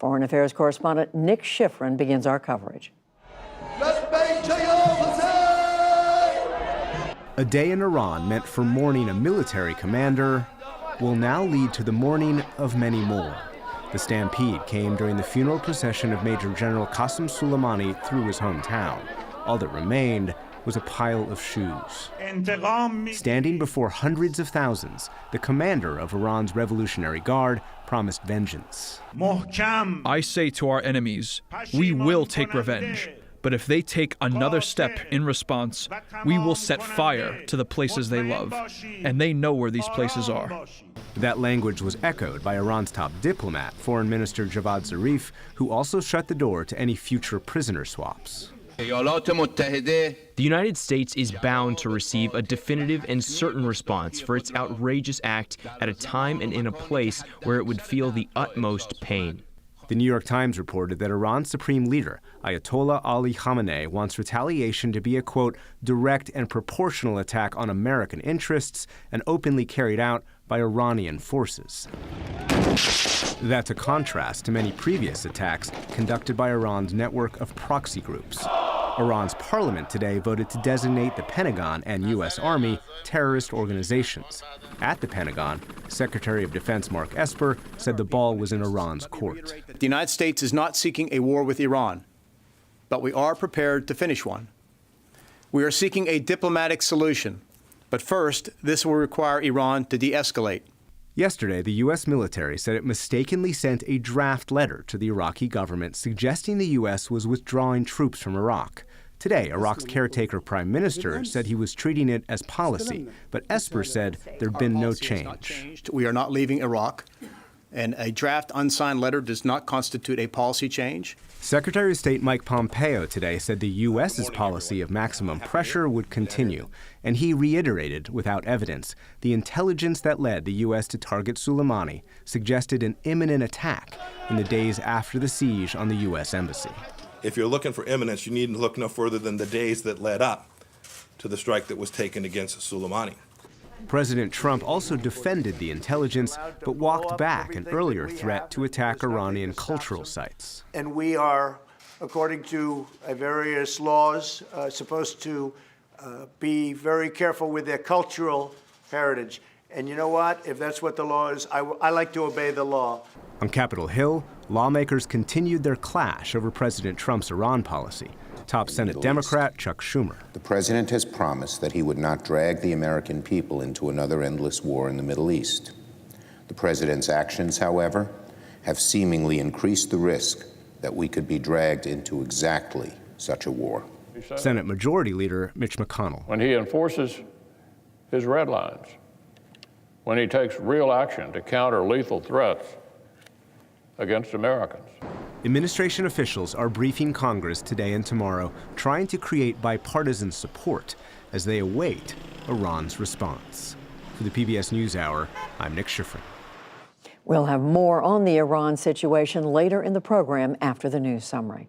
Foreign Affairs correspondent Nick Schifrin begins our coverage. A day in Iran meant for mourning a military commander will now lead to the mourning of many more. The stampede came during the funeral procession of Major General Qasem Soleimani through his hometown. All that remained was a pile of shoes. Standing before hundreds of thousands, the commander of Iran's Revolutionary Guard promised vengeance. I say to our enemies, we will take revenge. But if they take another step in response, we will set fire to the places they love. And they know where these places are. That language was echoed by Iran's top diplomat, Foreign Minister Javad Zarif, who also shut the door to any future prisoner swaps. The United States is bound to receive a definitive and certain response for its outrageous act at a time and in a place where it would feel the utmost pain. The New York Times reported that Iran's supreme leader, Ayatollah Ali Khamenei, wants retaliation to be a, quote, direct and proportional attack on American interests and openly carried out by Iranian forces. That's a contrast to many previous attacks conducted by Iran's network of proxy groups. Iran's parliament today voted to designate the Pentagon and U.S. Army terrorist organizations. At the Pentagon, Secretary of Defense Mark Esper said the ball was in Iran's court. The United States is not seeking a war with Iran, but we are prepared to finish one. We are seeking a diplomatic solution, but first, this will require Iran to de-escalate. Yesterday, the U.S. military said it mistakenly sent a draft letter to the Iraqi government suggesting the U.S. was withdrawing troops from Iraq. Today, Iraq's caretaker prime minister said he was treating it as policy, but Esper said there'd been no change. We are not leaving Iraq, and a draft unsigned letter does not constitute a policy change. Secretary of State Mike Pompeo today said the U.S.'s policy of maximum pressure would continue, and he reiterated, without evidence, the intelligence that led the U.S. to target Soleimani suggested an imminent attack in the days after the siege on the U.S. embassy. If you're looking for imminence, you needn't look no further than the days that led up to the strike that was taken against Soleimani. President Trump also defended the intelligence, but walked back an earlier threat to attack Iranian cultural sites. And we are, according to various laws, supposed to be very careful with their cultural heritage. And you know what? If that's what the law is, I like to obey the law. On Capitol Hill, lawmakers continued their clash over President Trump's Iran policy. Top Senate Democrat Chuck Schumer. The president has promised that he would not drag the American people into another endless war in the Middle East. The president's actions, however, have seemingly increased the risk that we could be dragged into exactly such a war. Senate Majority Leader Mitch McConnell. When he enforces his red lines, when he takes real action to counter lethal threats against Americans. Administration officials are briefing Congress today and tomorrow, trying to create bipartisan support as they await Iran's response. For the PBS NewsHour, I'm Nick Schifrin. We'll have more on the Iran situation later in the program after the news summary.